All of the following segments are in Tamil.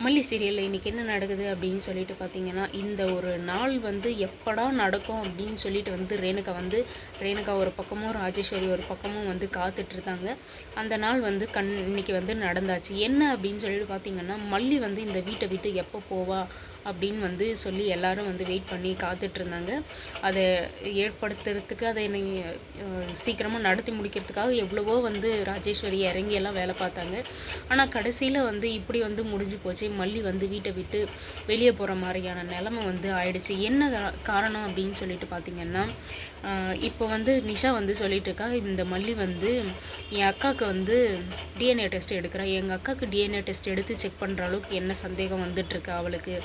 மல்லி சீரியலில் இன்றைக்கி என்ன நடக்குது அப்படின்னு சொல்லிட்டு பார்த்தீங்கன்னா, இந்த ஒரு நாள் வந்து எப்படா நடக்கும் அப்படின்னு சொல்லிட்டு வந்து ரேணுகா ஒரு பக்கமும், ராஜேஸ்வரி ஒரு பக்கமும் வந்து காத்துட்ருக்காங்க. அந்த நாள் வந்து இன்னைக்கு வந்து நடந்தாச்சு. என்ன அப்படின்னு சொல்லிட்டு பார்த்தீங்கன்னா, மல்லி வந்து இந்த வீட்டை விட்டு எப்போ போவா அப்படின்னு வந்து சொல்லி எல்லாரும் வந்து வெயிட் பண்ணி காத்துட்ருந்தாங்க. அதை ஏற்படுத்துறதுக்கு அதை சீக்கிரமாக நடத்தி முடிக்கிறதுக்காக எவ்வளவோ வந்து ராஜேஸ்வரி இறங்கி எல்லாம் வேலை பார்த்தாங்க. ஆனால் கடைசியில் வந்து இப்படி வந்து முடிஞ்சு போச்சு. மல்லி வந்து வீட்டை விட்டு வெளியே போகிற மாதிரியான நிலமை வந்து ஆயிடுச்சு. என்ன காரணம் அப்படின்னு சொல்லிட்டு பார்த்தீங்கன்னா, இப்போ வந்து நிஷா வந்து சொல்லிட்டு இருக்கா, இந்த மல்லி வந்து என் அக்காவுக்கு வந்து டிஎன்ஏ டெஸ்ட் எடுக்கிறா, எங்கள் அக்காவுக்கு டிஎன்ஏ டெஸ்ட் எடுத்து செக் பண்ணுற அளவுக்கு என்ன சந்தேகம் வந்துட்டுருக்கு அவளுக்கு.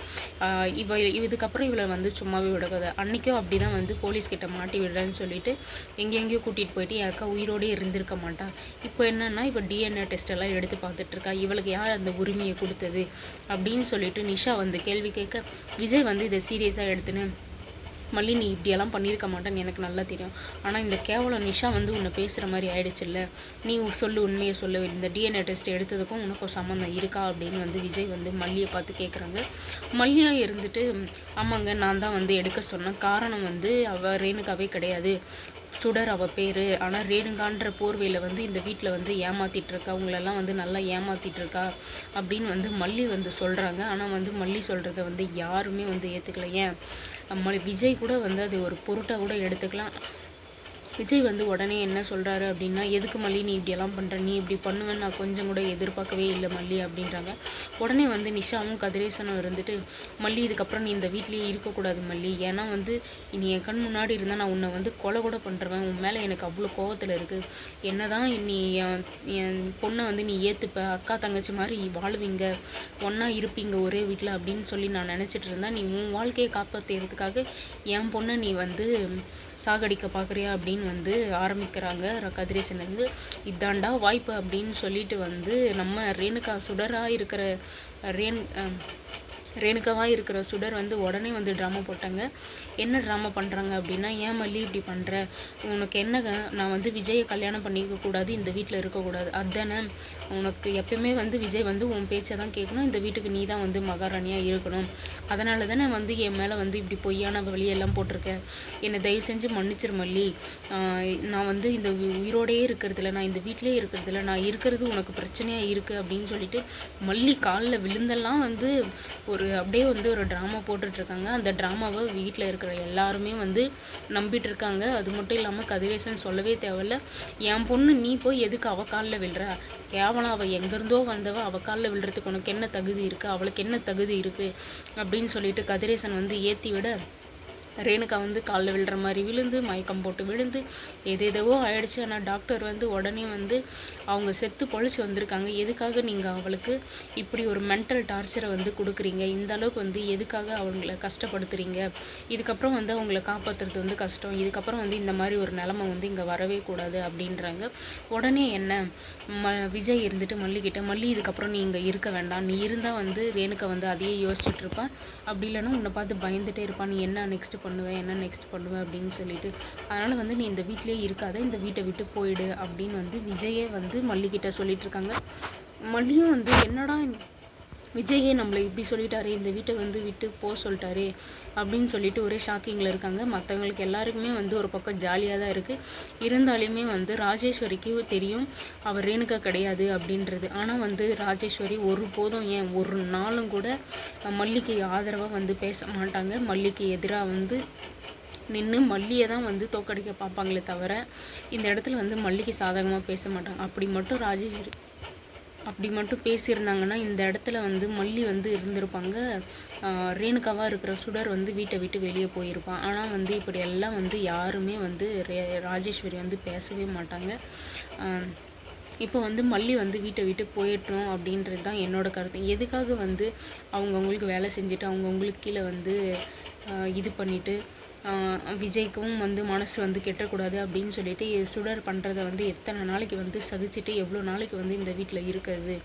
இதுக்கப்புறம் இவளை வந்து சும்மாவே விடக்கூடாது. அன்றைக்கும் அப்படி தான் வந்து போலீஸ்கிட்ட மாட்டி விடுறேன்னு சொல்லிட்டு எங்கெங்கேயோ கூட்டிகிட்டு போயிட்டு என் அக்கா உயிரோடே இருந்திருக்க மாட்டா. இப்போ என்னென்னா இப்போ டிஎன்ஏ டெஸ்ட் எல்லாம் எடுத்து பார்த்துட்ருக்கா. இவளுக்கு யார் அந்த உரிமையை கொடுத்தது அப்படின்னு சொல்லிட்டு நிஷா வந்து கேள்வி கேட்க, விஜய் வந்து இதை சீரியஸாக எடுத்துன்னு, மல்லி நீ இப்படியெல்லாம் பண்ணியிருக்க மாட்டேன்னு எனக்கு நல்லா தெரியும். ஆனால் இந்த கேவலம் நிஷா வந்து உன்னை பேசுகிற மாதிரி ஆயிடுச்சுல்ல, நீ சொல்லு, உண்மையை சொல்லு, இந்த டிஎன்ஏ டெஸ்ட் எடுத்ததுக்கும் உனக்கும் சம்மந்தம் இருக்கா அப்படின்னு வந்து விஜய் வந்து மல்லியை பார்த்து கேட்குறாங்க. மல்லியாக இருந்துட்டு, ஆமாங்க நான் தான் வந்து எடுக்க சொன்னேன், காரணம் வந்து அவள் ரேணுகாவே கிடையாது, சுடர் அவள் பேர். ஆனால் ரேணுகான்ற போர்வையில் வந்து இந்த வீட்டில் வந்து ஏமாற்றிட்டுருக்கா, அவங்களெல்லாம் வந்து நல்லா ஏமாற்றிட்டுருக்கா அப்படின்னு வந்து மல்லி வந்து சொல்கிறாங்க. ஆனால் வந்து மல்லி சொல்கிறத வந்து யாருமே வந்து ஏற்றுக்கல. ஏன் விஜய் கூட வந்து அது ஒரு பொருட்டாக கூட எடுத்துக்கலாம். விஜய் வந்து உடனே என்ன சொல்கிறாரு அப்படின்னா, எதுக்கு மல்லி நீ இப்படியெல்லாம் பண்ணுற, நீ இப்படி பண்ணுவேன்னு நான் கொஞ்சம் கூட எதிர்பார்க்கவே இல்லை மல்லி அப்படின்றாங்க. உடனே வந்து நிஷாவும் கதிரேசனும் இருந்துட்டு, மல்லி இதுக்கப்புறம் நீ இந்த வீட்லேயே இருக்கக்கூடாது மல்லி, ஏன்னா வந்து நீ என் கண் முன்னாடி இருந்தால் நான் உன்னை வந்து கொலை கூட பண்ணுறேன், உன் மேலே எனக்கு அவ்வளோ கோவத்தில் இருக்குது, என்ன தான் நீ என் பொண்ணை வந்து நீ ஏற்றுப்ப, அக்கா தங்கச்சி மாதிரி வாழ்வீங்க, ஒன்றா இருப்பீங்க ஒரே வீட்டில் அப்படின்னு சொல்லி நான் நினச்சிட்டு இருந்தேன், நீ உன் வாழ்க்கையை காப்பாற்றுறதுக்காக என் பொண்ணை நீ வந்து சாகடிக்க பார்க்குறியா அப்படின்னு வந்து ஆரம்பிக்கிறாங்க கதிரேசன் வந்து. இதாண்டா வாய்ப்பு அப்படின்னு சொல்லிட்டு வந்து நம்ம சுடராக இருக்கிற ரேணுகாவாக இருக்கிற சுடர் வந்து உடனே வந்து ட்ராமா போட்டாங்க. என்ன ட்ராமா பண்ணுறாங்க அப்படின்னா, ஏன் மல்லி இப்படி பண்ணுற, உனக்கு என்ன, நான் வந்து விஜயை கல்யாணம் பண்ணிக்கக்கூடாது, இந்த வீட்டில் இருக்கக்கூடாது, அதுதானே உனக்கு எப்பயுமே வந்து விஜய் வந்து உன் பேச்சை தான் கேட்கணும், இந்த வீட்டுக்கு நீ தான் வந்து மகாராணியாக இருக்கணும், அதனால தானே வந்து என் மேலே வந்து இப்படி பொய்யான வழியெல்லாம் போட்டிருக்கேன், என்னை தயவு செஞ்சு மன்னிச்சிரு மல்லி, நான் வந்து இந்த உயிரோடையே இருக்கிறதில்ல, நான் இந்த வீட்டிலே இருக்கிறதில்ல, நான் இருக்கிறது உனக்கு பிரச்சனையாக இருக்குது அப்படின்னு சொல்லிட்டு மல்லி காலில் விழுந்தெல்லாம் வந்து அப்படியே வந்து ஒரு ட்ராமா போட்டுட்ருக்காங்க. அந்த ட்ராமாவை வீட்டில் இருக்கிற எல்லாருமே வந்து நம்பிட்டு இருக்காங்க. அது மட்டும் இல்லாமல் கதிரேசன் சொல்லவே தேவையில்ல, என் பொண்ணு நீ போய் எதுக்கு அவள் காலில் விழுற, கேவலம் அவள் எங்கேருந்தோ வந்தவ, அவள் காலில் விழுறதுக்கு உனக்கு என்ன தகுதி இருக்குது, அவளுக்கு என்ன தகுதி இருக்குது அப்படின்னு சொல்லிட்டு கதிரேசன் வந்து ஏற்றி விட, ரேணுகா வந்து காலில் விழுற மாதிரி விழுந்து மயக்கம் போட்டு விழுந்து எதேதோ ஆயிடுச்சு. ஆனால் டாக்டர் வந்து உடனே வந்து அவங்க செத்து பொழைச்சி வந்திருக்காங்க. எதுக்காக நீங்கள் அவளுக்கு இப்படி ஒரு மென்டல் டார்ச்சரை வந்து கொடுக்குறீங்க, இந்த அளவுக்கு வந்து எதுக்காக அவங்கள கஷ்டப்படுத்துகிறீங்க, இதுக்கப்புறம் வந்து அவங்கள காப்பாற்றுறது வந்து கஷ்டம், இதுக்கப்புறம் வந்து இந்த மாதிரி ஒரு நிலமை வந்து இங்கே வரவே கூடாது அப்படின்றாங்க. உடனே என்ன விஜய் இருந்துட்டு மல்லிக்கிட்ட, மல்லி இதுக்கப்புறம் நீ இங்கே இருக்க வேண்டாம், நீ இருந்தால் வந்து ரேணுகா வந்து அதையே யோசிச்சுட்டு இருப்பான், அப்படி இல்லைன்னா உன்னை பார்த்து பயந்துகிட்டே இருப்பான், நீ என்ன நெக்ஸ்ட் பண்ணுவேன் அப்படின்னு சொல்லிட்டு, அதனால் வந்து நீ இந்த வீட்டிலே இருக்காத, இந்த வீட்டை விட்டு போயிடு அப்படின்னு வந்து விஜயே வந்து மல்லிக்கிட்ட சொல்லிட்டு இருக்காங்க. மல்லியும் வந்து என்னடா விஜயே நம்மளை இப்படி சொல்லிட்டாரே, இந்த வீட்டை வந்து விட்டு சொல்லிட்டாரே அப்படின்னு சொல்லிட்டு ஒரே ஷாக்கிங்கில் இருக்காங்க. மற்றவங்களுக்கு எல்லாருக்குமே வந்து ஒரு பக்கம் ஜாலியாக தான் இருக்குது. இருந்தாலுமே வந்து ராஜேஸ்வரிக்கு தெரியும் அவர் ரேணுகா கிடையாது அப்படின்றது. ஆனால் வந்து ராஜேஸ்வரி ஒருபோதும், ஏன் ஒரு நாளும் கூட மல்லிக்கு ஆதரவாக வந்து பேச மாட்டாங்க. மல்லிக்கு எதிராக வந்து நின்று மல்லியை தான் வந்து தோக்கடிக்க பார்ப்பாங்களே தவிர இந்த இடத்துல வந்து மல்லிக்கு சாதகமாக பேச மாட்டாங்க. அப்படி மட்டும் பேசியிருந்தாங்கன்னா இந்த இடத்துல வந்து மல்லி வந்து இருந்திருப்பாங்க, ரேணுகாவாக இருக்கிற சுடர் வந்து வீட்டை விட்டு வெளியே போயிருப்பான். ஆனால் வந்து இப்படி எல்லாம் வந்து யாருமே வந்து ராஜேஸ்வரி வந்து பேசவே மாட்டாங்க. இப்போ வந்து மல்லி வந்து வீட்டை விட்டு போயிட்டோம் அப்படின்றது தான் என்னோட கருத்து. எதுக்காக வந்து அவங்கவுங்களுக்கு வேலை செஞ்சுட்டு அவங்கவுங்களுக்கு கீழே வந்து இது பண்ணிவிட்டு விஜய்க்கும் வந்து மனசு வந்து கெட்டக்கூடாது அப்படின்னு சொல்லிட்டு சுடர் பண்ணுறத வந்து எத்தனை நாளைக்கு வந்து சகிச்சுட்டு எவ்வளோ நாளைக்கு வந்து இந்த வீட்டில் இருக்கிறது.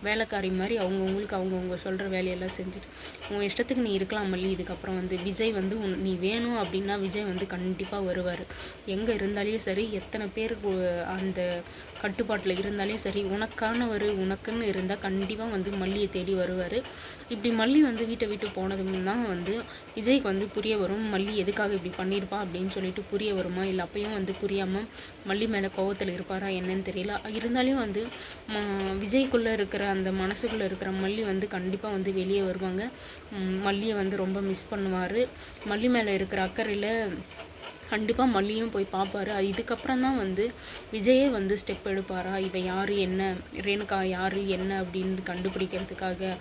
வேலைக்காரி மாதிரி அவங்கவுங்களுக்கு அவங்கவுங்க சொல்கிற வேலையெல்லாம் செஞ்சுட்டு உன் இஷ்டத்துக்கு நீ இருக்கலாம் மல்லி. இதுக்கப்புறம் வந்து விஜய் வந்து நீ வேணும் அப்படின்னா விஜய் வந்து கண்டிப்பாக வருவார். எங்கே இருந்தாலே சரி, எத்தனை பேர் அந்த கட்டுப்பாட்டில் இருந்தாலே சரி, உனக்கானவர் உனக்குன்னு இருந்தால் கண்டிப்பாக வந்து மல்லியை தேடி வருவார். இப்படி மல்லி வந்து வீட்டை விட்டு போனதும் தான் வந்து விஜய்க்கு வந்து புரிய வரும், மல்லி எதுக்காக இப்படி பண்ணியிருப்பா அப்படின்னு சொல்லிட்டு புரிய வருமா, இல்லை அப்பயும் வந்து புரியாமல் மல்லி மேலே கோவத்தில் இருப்பாரா என்னன்னு தெரியல. இருந்தாலும் வந்து விஜய்க்குள்ளே இருக்கிற அந்த மனசுக்குள்ளே இருக்கிற மல்லி வந்து கண்டிப்பாக வந்து வெளியே வருவாங்க. மல்லியை வந்து ரொம்ப மிஸ் பண்ணுவார். மல்லி மேலே இருக்கிற அக்கறையில் கண்டிப்பாக மல்லியும் போய் பார்ப்பாரு. இதுக்கப்புறம் தான் வந்து விஜயே வந்து ஸ்டெப் எடுப்பாரா, இவ யார் என்ன, ரேணுகா யார் என்ன அப்படின்னு கண்டுபிடிக்கிறதுக்காக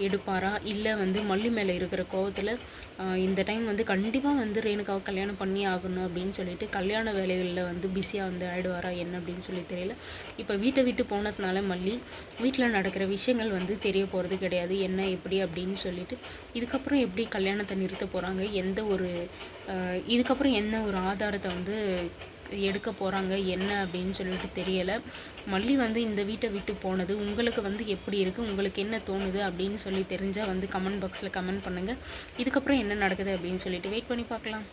எடுப்பாரா, இல்லை வந்து மல்லி மேலே இருக்கிற கோவத்தில் இந்த டைம் வந்து கண்டிப்பாக வந்து ரேணுகாவை கல்யாணம் பண்ணி ஆகணும் அப்படின்னு சொல்லிட்டு கல்யாண வேலைகளில் வந்து பிஸியாக வந்து ஆகிடுவாரா என்ன அப்படின்னு சொல்லி தெரியல. இப்போ வீட்டை விட்டு போனதுனால மல்லி வீட்டில் நடக்கிற விஷயங்கள் வந்து தெரிய போகிறது கிடையாது, என்ன எப்படி அப்படின்னு சொல்லிட்டு. இதுக்கப்புறம் எப்படி கல்யாணத்தை நிறுத்த போகிறாங்க, எந்த ஒரு இதுக்கப்புறம் என்ன ஒரு ஆதாரத்தை வந்து எடுக்க போகிறாங்க என்ன அப்படின்னு சொல்லிட்டு தெரியலை. மல்லி வந்து இந்த வீட்டை விட்டு போனது உங்களுக்கு வந்து எப்படி இருக்குது, உங்களுக்கு என்ன தோணுது அப்படின்னு சொல்லி தெரிஞ்சால் வந்து கமெண்ட் பாக்ஸில் கமெண்ட் பண்ணுங்கள். இதுக்கப்புறம் என்ன நடக்குது அப்படின்னு சொல்லிட்டு வெயிட் பண்ணி பார்க்கலாம்.